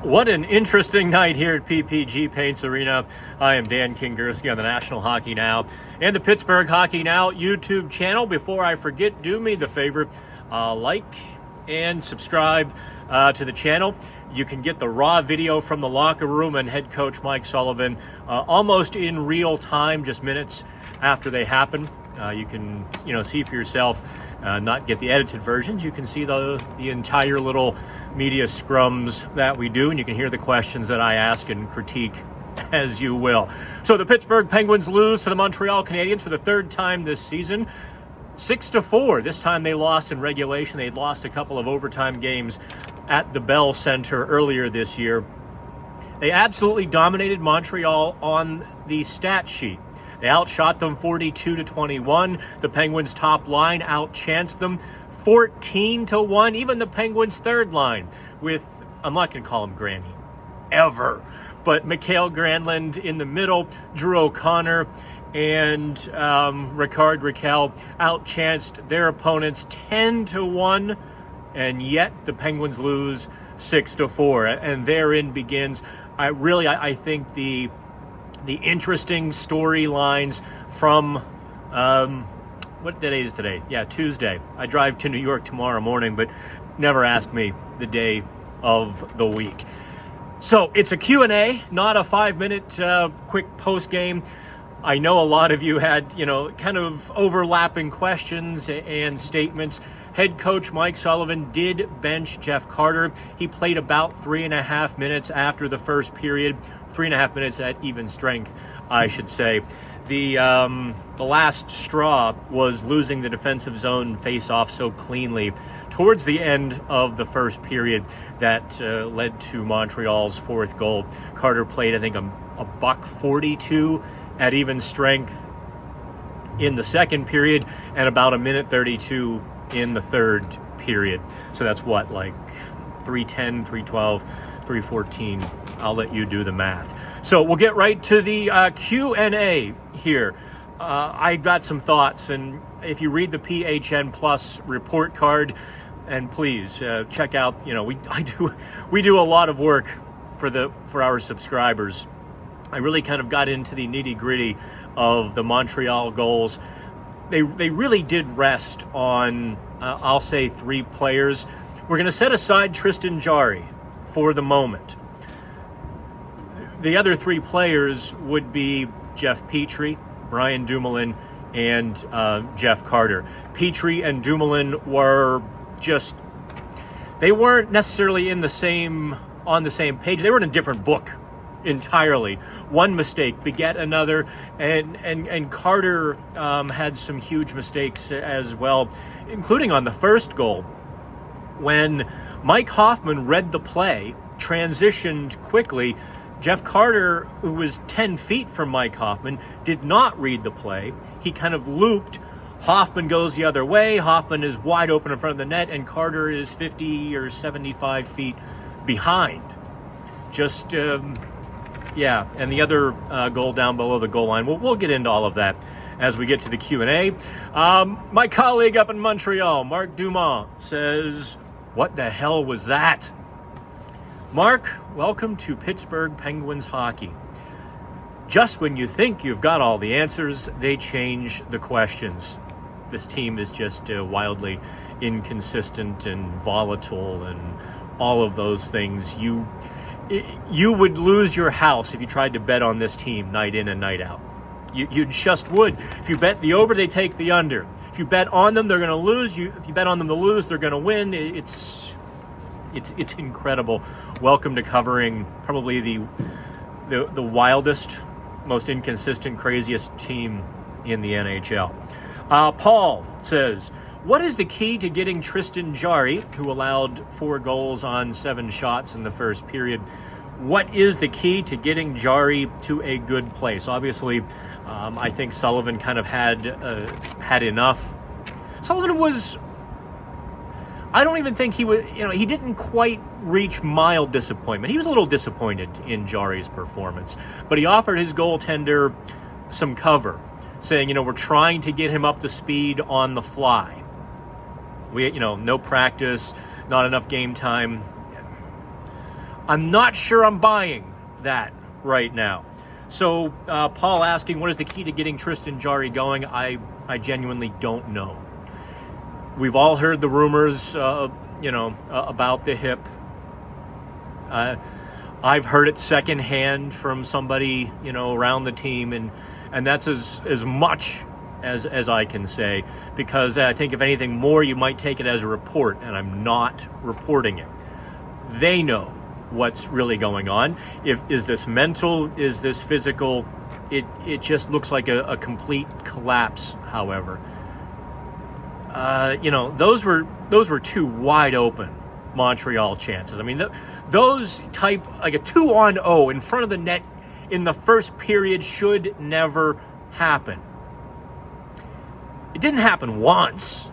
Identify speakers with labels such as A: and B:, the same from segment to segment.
A: What an interesting night here at PPG Paints Arena. I am Dan Kingerski on the National Hockey Now and the Pittsburgh Hockey Now YouTube channel. Before I forget, do me the favor, like and subscribe to the channel. You can get the raw video from the locker room and head coach Mike Sullivan almost in real time, just minutes after they happen. You can see for yourself, not get the edited versions. You can see the entire little media scrums that we do, and you can hear the questions that I ask and critique as you will. So the Pittsburgh Penguins lose to the Montreal Canadiens for the third time this season, 6-4. This time they lost in regulation. They'd lost a couple of overtime games at the Bell Center earlier this year. They absolutely dominated Montreal on the stat sheet. They outshot them 42-21. The Penguins' top line outchanced them 14-1. Even the Penguins' third line with, I'm not going to call him Granny, ever, but Mikael Granlund in the middle, Drew O'Connor, and Ricard Raquel outchanced their opponents 10-1, and yet the Penguins lose 6-4. And therein begins, I think, the interesting storylines from what day is today? Yeah, Tuesday. I drive to New York tomorrow morning, but never ask me the day of the week. So it's a Q&A, not a 5-minute quick post-game. I know a lot of you had, kind of overlapping questions and statements. Head coach Mike Sullivan did bench Jeff Carter. He played about 3.5 minutes after the first period, 3.5 minutes at even strength, I should say. The last straw was losing the defensive zone face-off so cleanly towards the end of the first period that led to Montreal's fourth goal. Carter played, I think, a $1.42 at even strength in the second period and about 1:32 in the third period. So that's what, like 3:10, 3:12, 3:14. I'll let you do the math. So we'll get right to the Q&A here. I got some thoughts, and if you read the PHN Plus report card, and please check out, we do a lot of work for our subscribers. I really kind of got into the nitty-gritty of the Montreal goals. They really did rest on, I'll say, 3 players. We're going to set aside Tristan Jarry for the moment. The other 3 players would be Jeff Petrie, Brian Dumoulin, and Jeff Carter. Petrie and Dumoulin were they weren't necessarily on the same page. They were in a different book entirely. One mistake beget another, and Carter had some huge mistakes as well, including on the first goal when Mike Hoffman read the play, transitioned quickly. Jeff Carter, who was 10 feet from Mike Hoffman, did not read the play. He kind of looped. Hoffman goes the other way. Hoffman is wide open in front of the net, and Carter is 50 or 75 feet behind. And the other goal down below the goal line. We'll get into all of that as we get to the Q&A. My colleague up in Montreal, Mark Dumont, says, "What the hell was that?" Mark, welcome to Pittsburgh Penguins hockey. Just when you think you've got all the answers, they change the questions. This team is just wildly inconsistent and volatile and all of those things. You would lose your house if you tried to bet on this team night in and night out. You just would. If you bet the over, they take the under. If you bet on them, they're going to lose. If you bet on them to lose, they're going to win. It's incredible. Welcome to covering probably the wildest, most inconsistent, craziest team in the NHL. Paul says, "What is the key to getting Tristan Jarry, who allowed 4 goals on 7 shots in the first period? What is the key to getting Jarry to a good place?" Obviously, I think Sullivan kind of had enough. Sullivan was, I don't even think he was, he didn't quite reach mild disappointment. He was a little disappointed in Jarry's performance, but he offered his goaltender some cover, saying, we're trying to get him up to speed on the fly. No practice, not enough game time. I'm not sure I'm buying that right now. So Paul asking, what is the key to getting Tristan Jarry going? I genuinely don't know. We've all heard the rumors, about the hip. I've heard it secondhand from somebody, around the team, and that's as much as I can say, because I think if anything more, you might take it as a report, and I'm not reporting it. They know what's really going on. Is this mental? Is this physical? It just looks like a complete collapse. However, those were two wide open Montreal chances. I mean, those type, like a 2-on-0 in front of the net in the first period, should never happen. It didn't happen once.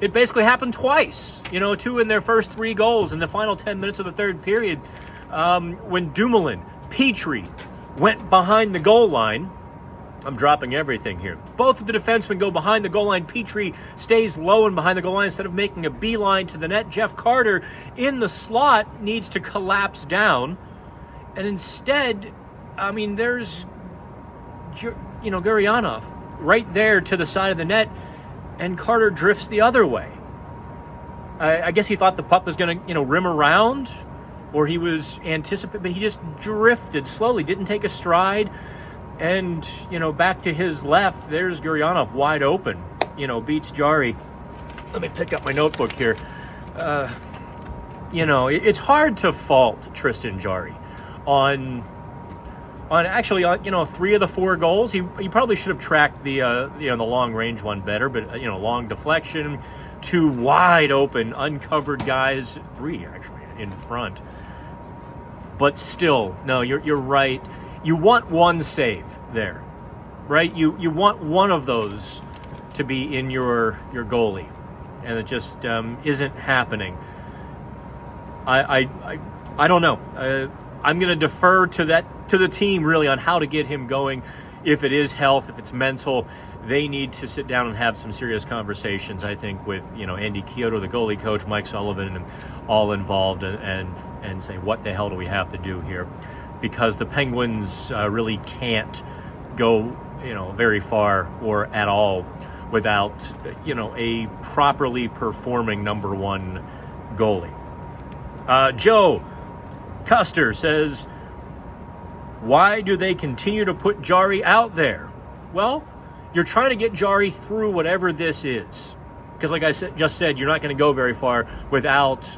A: It basically happened twice. 2 in their first 3 goals in the final 10 minutes of the third period, when Dumoulin, Petrie went behind the goal line. I'm dropping everything here. Both of the defensemen go behind the goal line. Petrie stays low and behind the goal line instead of making a beeline to the net. Jeff Carter in the slot needs to collapse down. And instead, there's, Gurianov right there to the side of the net, and Carter drifts the other way. I guess he thought the puck was going to, rim around, or he was anticipating, but he just drifted slowly, didn't take a stride. And, back to his left, there's Gurianov wide open, beats Jarry. Let me pick up my notebook here. It's hard to fault Tristan Jarry on 3 of the 4 goals. He probably should have tracked the long range one better, but, long deflection, 2 wide open, uncovered guys, 3 actually in front. But still, no, you're right. You want one save there, right? You want one of those to be in your goalie, and it just isn't happening. I don't know. I'm going to defer to the team really on how to get him going. If it is health, if it's mental, they need to sit down and have some serious conversations, I think, with Andy Chiodo, the goalie coach, Mike Sullivan, and all involved, and say, what the hell do we have to do here? Because the Penguins really can't go, very far or at all without, a properly performing number 1 goalie. Joe Custer says, why do they continue to put Jarry out there? Well, you're trying to get Jarry through whatever this is. Because like I just said, you're not going to go very far without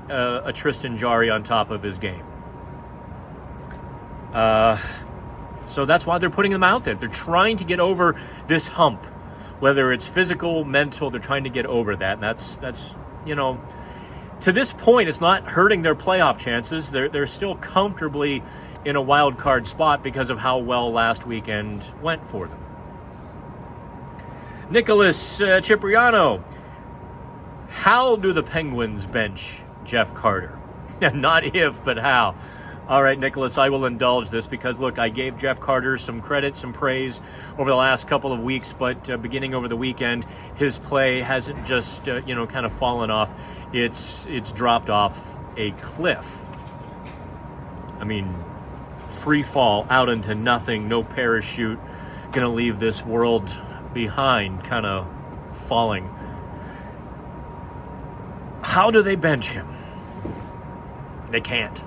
A: a Tristan Jarry on top of his game. So that's why they're putting them out there. They're trying to get over this hump, whether it's physical, mental. They're trying to get over that. And that's to this point, it's not hurting their playoff chances. They're still comfortably in a wild card spot because of how well last weekend went for them. Nicholas Cipriano, how do the Penguins bench Jeff Carter? Not if, but how. All right, Nicholas, I will indulge this because, look, I gave Jeff Carter some credit, some praise over the last couple of weeks, but beginning over the weekend, his play hasn't just, kind of fallen off. It's dropped off a cliff. I mean, free fall out into nothing, no parachute, going to leave this world behind, kind of falling. How do they bench him? They can't.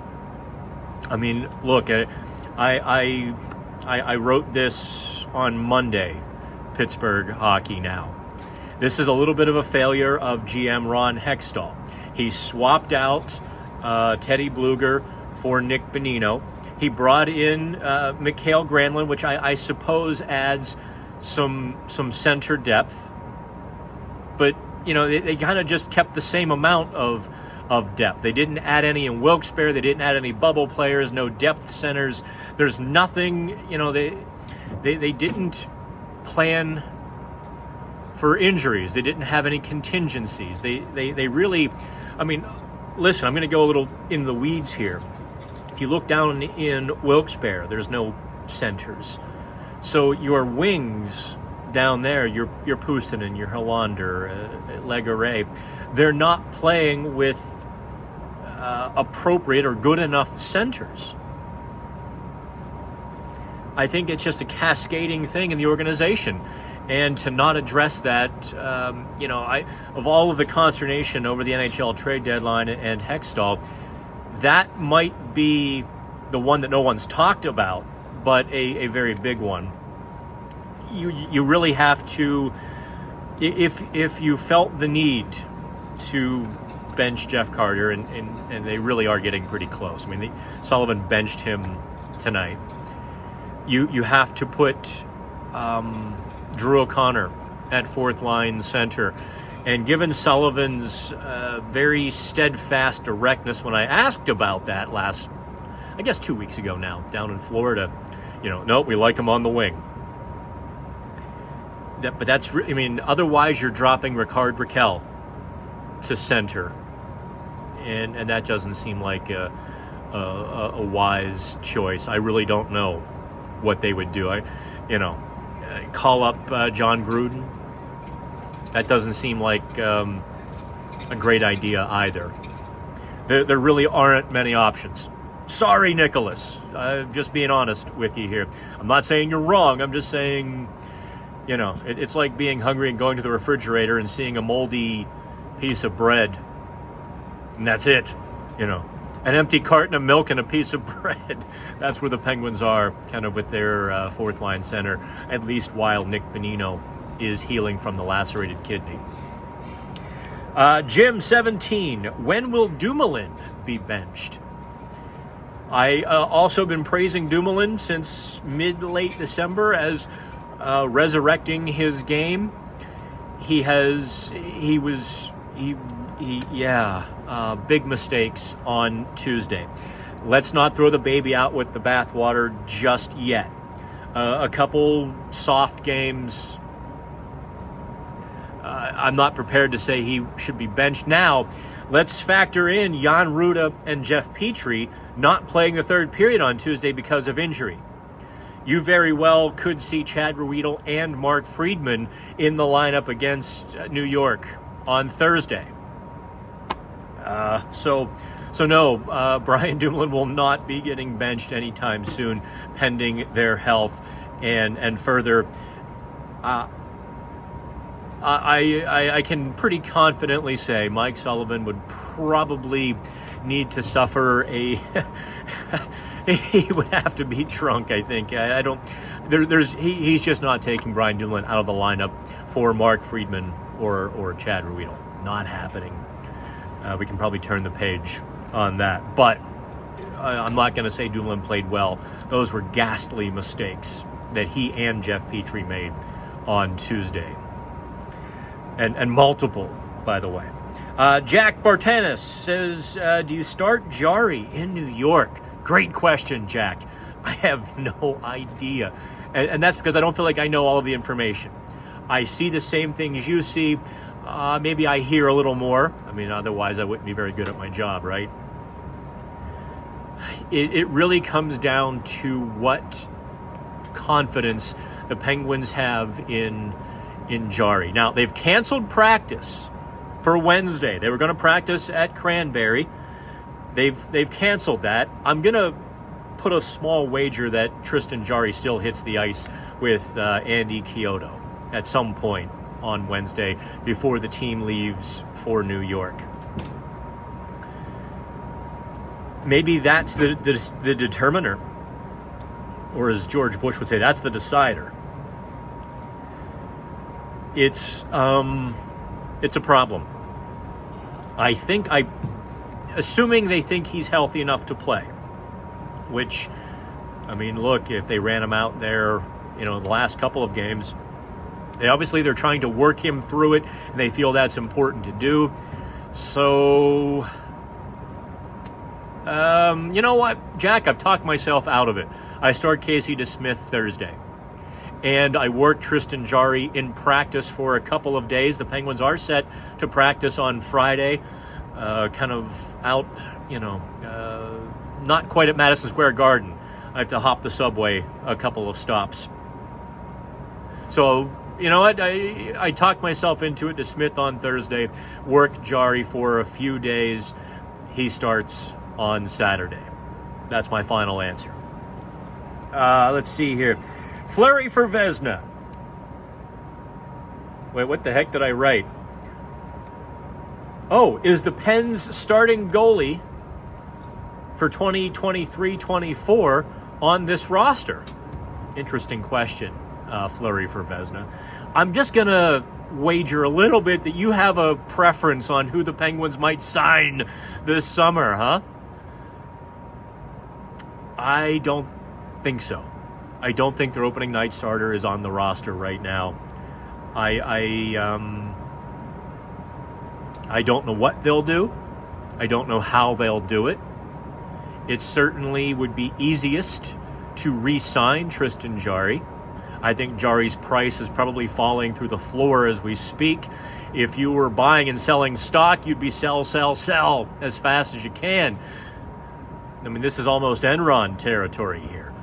A: I mean, look, I wrote this on Monday, Pittsburgh Hockey Now. This is a little bit of a failure of GM Ron Hextall. He swapped out Teddy Bluger for Nick Bonino. He brought in Mikhail Granlund, which I suppose adds some center depth. But, they kind of just kept the same amount of depth. They didn't add any in Wilkes-Barre. They didn't add any bubble players, no depth centers. There's nothing, they didn't plan for injuries. They didn't have any contingencies. They really, listen, I'm going to go a little in the weeds here. If you look down in Wilkes-Barre, there's no centers. So your wings down there, your Puustinen, your Hollander, Legare, they're not playing with appropriate or good enough centers. I think it's just a cascading thing in the organization. And to not address that, of all of the consternation over the NHL trade deadline and Hextall, that might be the one that no one's talked about, but a very big one. You really have to, if you felt the need to bench Jeff Carter, and they really are getting pretty close. I mean, Sullivan benched him tonight. You have to put Drew O'Connor at fourth line center. And given Sullivan's very steadfast directness when I asked about that last, I guess 2 weeks ago now, down in Florida, nope, we like him on the wing. But that's, otherwise you're dropping Ricard Raquel to center. And that doesn't seem like a wise choice. I really don't know what they would do. Call up John Gruden. That doesn't seem like a great idea either. There really aren't many options. Sorry, Nicholas. I'm just being honest with you here. I'm not saying you're wrong. I'm just saying, it's like being hungry and going to the refrigerator and seeing a moldy piece of bread. And that's it, An empty carton of milk and a piece of bread. That's where the Penguins are, kind of with their fourth line center, at least while Nick Bonino is healing from the lacerated kidney. Jim 17, when will Dumoulin be benched? I also been praising Dumoulin since mid-late December as resurrecting his game. Big mistakes on Tuesday. Let's not throw the baby out with the bathwater just yet. A couple soft games. I'm not prepared to say he should be benched now. Let's factor in Jan Ruda and Jeff Petrie not playing the third period on Tuesday because of injury. You very well could see Chad Ruedel and Mark Friedman in the lineup against New York on Thursday. So no, Brian Dumoulin will not be getting benched anytime soon, pending their health. And further, I can pretty confidently say Mike Sullivan would probably need to suffer he would have to be drunk, I think. He's just not taking Brian Dumoulin out of the lineup for Mark Friedman or Chad Ruedel. Not happening. We can probably turn the page on that. But I'm not going to say Dumoulin played well. Those were ghastly mistakes that he and Jeff Petrie made on Tuesday. And multiple, by the way. Jack Bartanis says, do you start Jarry in New York? Great question, Jack. I have no idea. And that's because I don't feel like I know all of the information. I see the same things you see. Maybe I hear a little more. Otherwise I wouldn't be very good at my job, right? It really comes down to what confidence the Penguins have in Jarry. Now, they've canceled practice for Wednesday. They were going to practice at Cranberry. They've canceled that. I'm going to put a small wager that Tristan Jarry still hits the ice with Andy Chiodo at some point on Wednesday before the team leaves for New York. Maybe that's the determiner. Or as George Bush would say, that's the decider. It's a problem. Assuming they think he's healthy enough to play, which, look, if they ran him out there, the last couple of games, they're trying to work him through it, and they feel that's important to do. So, you know what, Jack, I've talked myself out of it. I start Casey DeSmith Thursday. And I worked Tristan Jarry in practice for a couple of days. The Penguins are set to practice on Friday, kind of out, not quite at Madison Square Garden. I have to hop the subway a couple of stops. So, you know what? I talked myself into it. DeSmith on Thursday, worked Jarry for a few days. he starts on Saturday. That's my final answer. Let's see here. Fleury for Vezina. Wait, what the heck did I write? Oh, is the Pens starting goalie for 2023-24 on this roster? Interesting question, Fleury for Vezina. I'm just going to wager a little bit that you have a preference on who the Penguins might sign this summer, huh? I don't think so. I don't think their opening night starter is on the roster right now. I don't know what they'll do. I don't know how they'll do it. It certainly would be easiest to re-sign Tristan Jarry. I think Jarry's price is probably falling through the floor as we speak. If you were buying and selling stock, you'd be sell as fast as you can. I mean, this is almost Enron territory here.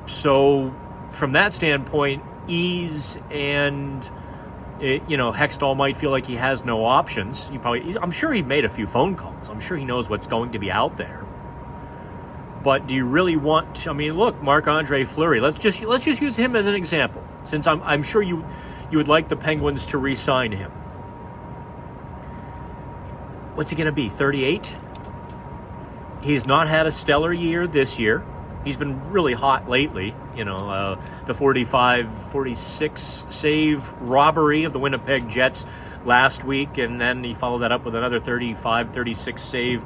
A: So, from that standpoint, ease and, Hextall might feel like he has no options. I'm sure he made a few phone calls. I'm sure he knows what's going to be out there. But do you really want to, look, Marc-Andre Fleury, let's just use him as an example, since I'm sure you would like the Penguins to re-sign him. What's he going to be, 38? He's not had a stellar year this year. He's been really hot lately. The 46 save robbery of the Winnipeg Jets last week, and then he followed that up with another 36 save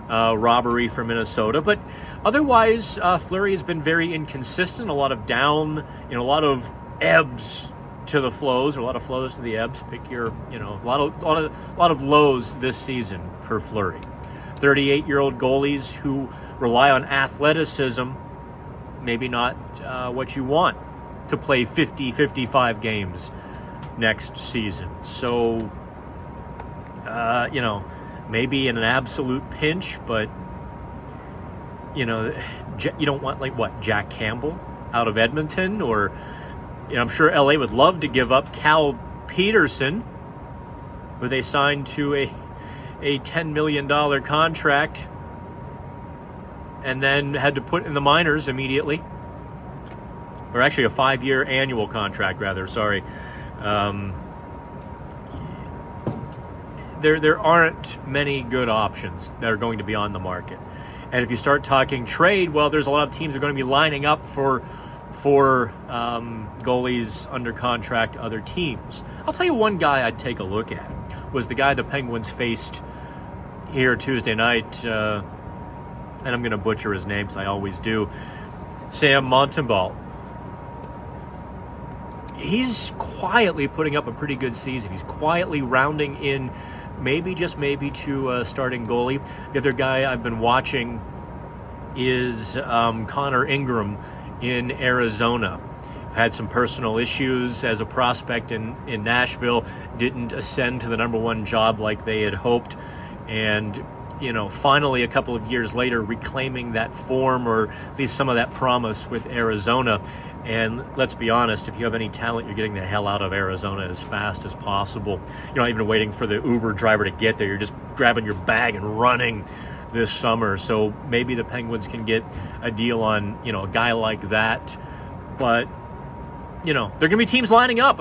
A: robbery for Minnesota. But otherwise, Fleury has been very inconsistent. A lot of down, a lot of ebbs to the flows, or a lot of flows to the ebbs. Pick your, a lot of lows this season for Fleury. 38-year-old goalies who rely on athleticism, maybe not what you want to play 55 games next season. So, maybe in an absolute pinch, but, you don't want, Jack Campbell out of Edmonton, or, I'm sure LA would love to give up Cal Peterson, who they signed to a $10 million contract and then had to put in the minors immediately. Or actually a 5-year annual contract, rather, sorry. There aren't many good options that are going to be on the market. And if you start talking trade, well, there's a lot of teams that are going to be lining up for goalies under contract to other teams. I'll tell you one guy I'd take a look at was the guy the Penguins faced here Tuesday night, and I'm going to butcher his name because I always do, Sam Montembeault. He's quietly putting up a pretty good season. He's quietly rounding in just maybe to starting goalie. The other guy I've been watching is Connor Ingram in Arizona. Had some personal issues as a prospect in Nashville, didn't ascend to the number one job like they had hoped, and finally a couple of years later reclaiming that form, or at least some of that promise with Arizona. And let's be honest, if you have any talent, you're getting the hell out of Arizona as fast as possible. You're not even waiting for the Uber driver to get there. You're just grabbing your bag and running this summer. So maybe the Penguins can get a deal on, a guy like that. But, there are going to be teams lining up.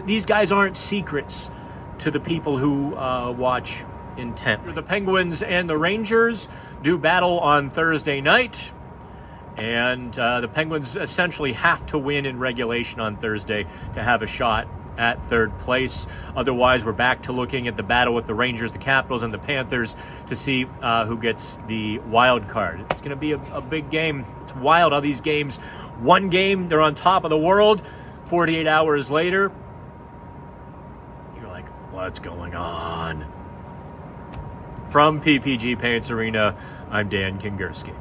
A: These guys aren't secrets to the people who watch intently. The Penguins and the Rangers do battle on Thursday night. And the Penguins essentially have to win in regulation on Thursday to have a shot at third place. Otherwise, we're back to looking at the battle with the Rangers, the Capitals, and the Panthers to see who gets the wild card. It's going to be a big game. It's wild how these games, one game, they're on top of the world. 48 hours later, you're like, what's going on? From PPG Paints Arena, I'm Dan Kingerski.